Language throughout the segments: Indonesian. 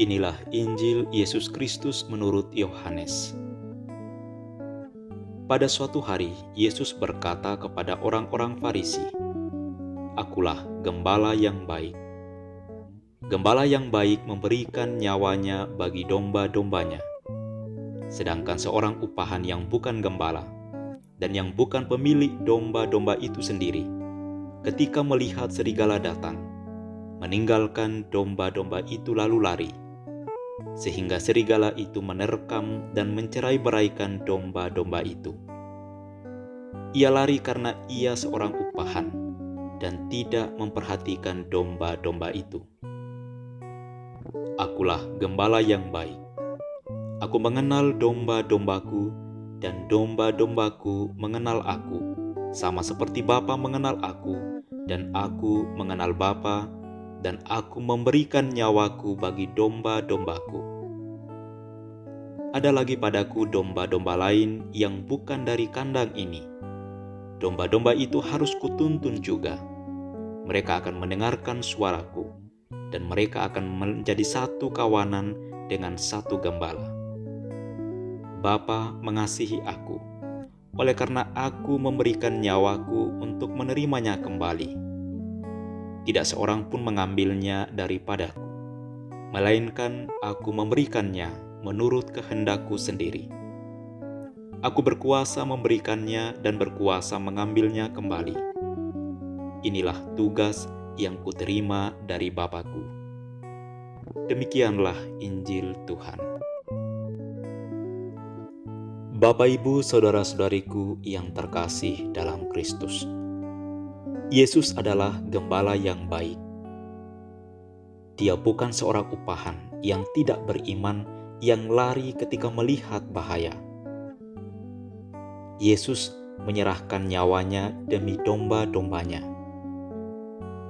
Inilah Injil Yesus Kristus menurut Yohanes. Pada suatu hari, Yesus berkata kepada orang-orang Farisi, "Akulah gembala yang baik. Gembala yang baik memberikan nyawanya bagi domba-dombanya. Sedangkan seorang upahan yang bukan gembala dan yang bukan pemilik domba-domba itu sendiri, ketika melihat serigala datang, meninggalkan domba-domba itu lalu lari, sehingga serigala itu menerkam dan mencerai-beraikan domba-domba itu. Ia lari karena ia seorang upahan dan tidak memperhatikan domba-domba itu. Akulah gembala yang baik. Aku mengenal domba-dombaku dan domba-dombaku mengenal aku, sama seperti Bapa mengenal aku dan aku mengenal Bapa, dan aku memberikan nyawaku bagi domba-dombaku. Ada lagi padaku domba-domba lain yang bukan dari kandang ini. Domba-domba itu harus kutuntun juga. Mereka akan mendengarkan suaraku, dan mereka akan menjadi satu kawanan dengan satu gembala. Bapa mengasihi aku, oleh karena aku memberikan nyawaku untuk menerimanya kembali. Tidak seorang pun mengambilnya daripadaku, melainkan aku memberikannya menurut kehendakku sendiri. Aku berkuasa memberikannya dan berkuasa mengambilnya kembali. Inilah tugas yang kuterima dari Bapa-Ku." Demikianlah Injil Tuhan. Bapak, Ibu, saudara-saudariku yang terkasih dalam Kristus, Yesus adalah gembala yang baik. Dia bukan seorang upahan yang tidak beriman yang lari ketika melihat bahaya. Yesus menyerahkan nyawanya demi domba-dombanya.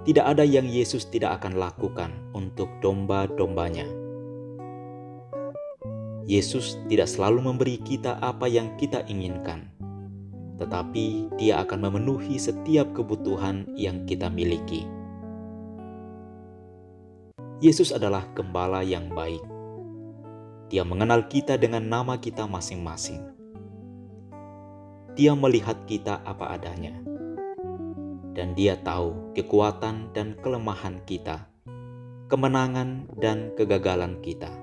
Tidak ada yang Yesus tidak akan lakukan untuk domba-dombanya. Yesus tidak selalu memberi kita apa yang kita inginkan, tetapi Dia akan memenuhi setiap kebutuhan yang kita miliki. Yesus adalah gembala yang baik. Dia mengenal kita dengan nama kita masing-masing. Dia melihat kita apa adanya, dan Dia tahu kekuatan dan kelemahan kita, kemenangan dan kegagalan kita.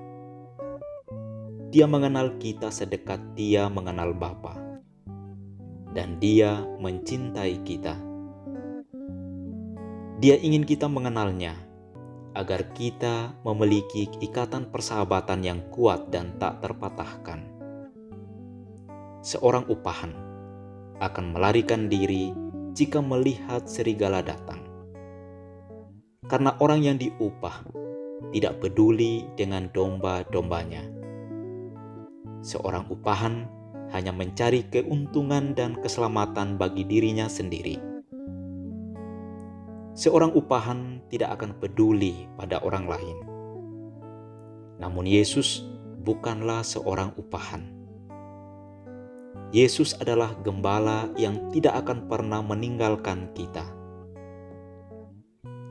Dia mengenal kita sedekat Dia mengenal Bapa, dan Dia mencintai kita. Dia ingin kita mengenalnya, agar kita memiliki ikatan persahabatan yang kuat dan tak terpatahkan. Seorang upahan akan melarikan diri jika melihat serigala datang, karena orang yang diupah tidak peduli dengan domba-dombanya. Seorang upahan hanya mencari keuntungan dan keselamatan bagi dirinya sendiri. Seorang upahan tidak akan peduli pada orang lain. Namun Yesus bukanlah seorang upahan. Yesus adalah gembala yang tidak akan pernah meninggalkan kita.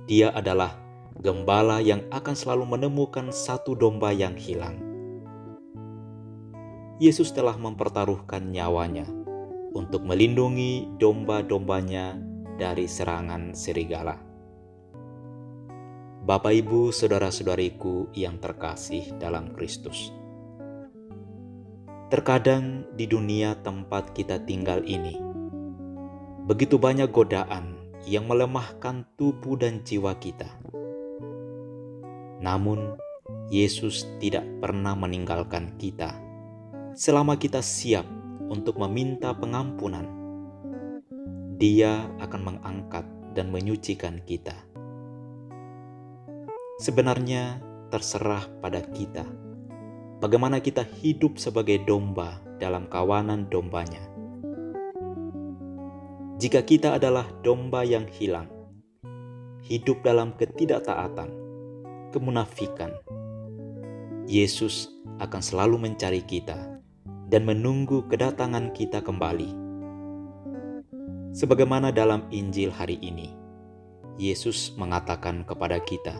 Dia adalah gembala yang akan selalu menemukan satu domba yang hilang. Yesus telah mempertaruhkan nyawanya untuk melindungi domba-dombanya dari serangan serigala. Bapak, Ibu, saudara-saudariku yang terkasih dalam Kristus, terkadang di dunia tempat kita tinggal ini, begitu banyak godaan yang melemahkan tubuh dan jiwa kita. Namun, Yesus tidak pernah meninggalkan kita selama kita siap untuk meminta pengampunan. Dia akan mengangkat dan menyucikan kita. Sebenarnya terserah pada kita bagaimana kita hidup sebagai domba dalam kawanan dombanya. Jika kita adalah domba yang hilang, hidup dalam ketidaktaatan, kemunafikan, Yesus akan selalu mencari kita dan menunggu kedatangan kita kembali. Sebagaimana dalam Injil hari ini, Yesus mengatakan kepada kita,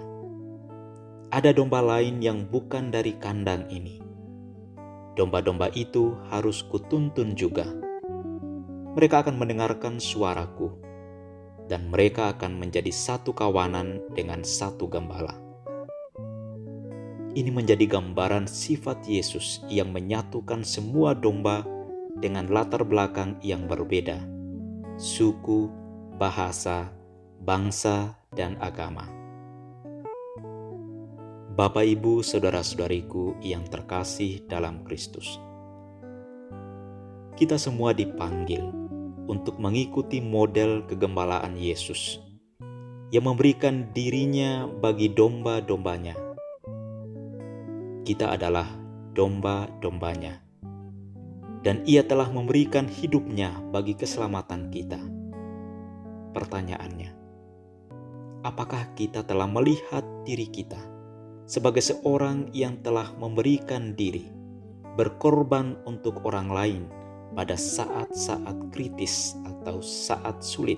ada domba lain yang bukan dari kandang ini. Domba-domba itu harus kutuntun juga. Mereka akan mendengarkan suaraku, dan mereka akan menjadi satu kawanan dengan satu gembala. Ini menjadi gambaran sifat Yesus yang menyatukan semua domba dengan latar belakang yang berbeda, suku, bahasa, bangsa, dan agama. Bapak, Ibu, saudara-saudariku yang terkasih dalam Kristus, kita semua dipanggil untuk mengikuti model kegembalaan Yesus yang memberikan dirinya bagi domba-dombanya. Kita adalah domba-dombanya, dan Ia telah memberikan hidupnya bagi keselamatan kita. Pertanyaannya, apakah kita telah melihat diri kita sebagai seorang yang telah memberikan diri, berkorban untuk orang lain pada saat-saat kritis atau saat sulit?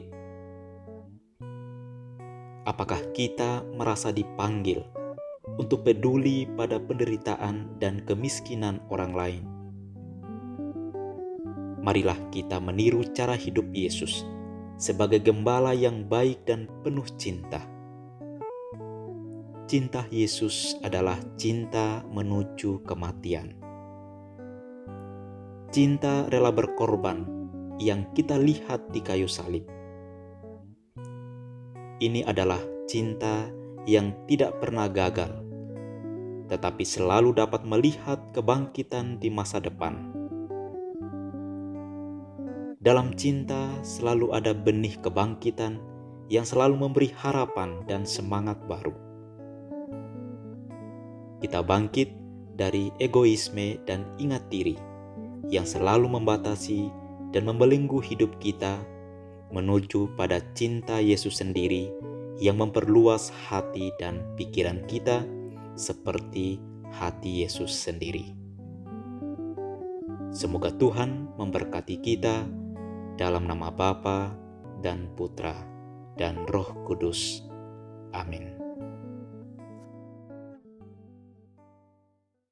Apakah kita merasa dipanggil untuk peduli pada penderitaan dan kemiskinan orang lain? Marilah kita meniru cara hidup Yesus sebagai gembala yang baik dan penuh cinta. Cinta Yesus adalah cinta menuju kematian. Cinta rela berkorban yang kita lihat di kayu salib. Ini adalah cinta yang tidak pernah gagal, tetapi selalu dapat melihat kebangkitan di masa depan. Dalam cinta selalu ada benih kebangkitan yang selalu memberi harapan dan semangat baru. Kita bangkit dari egoisme dan ingat diri yang selalu membatasi dan membelenggu hidup kita menuju pada cinta Yesus sendiri yang memperluas hati dan pikiran kita seperti hati Yesus sendiri. Semoga Tuhan memberkati kita dalam nama Bapa dan Putra dan Roh Kudus. Amin.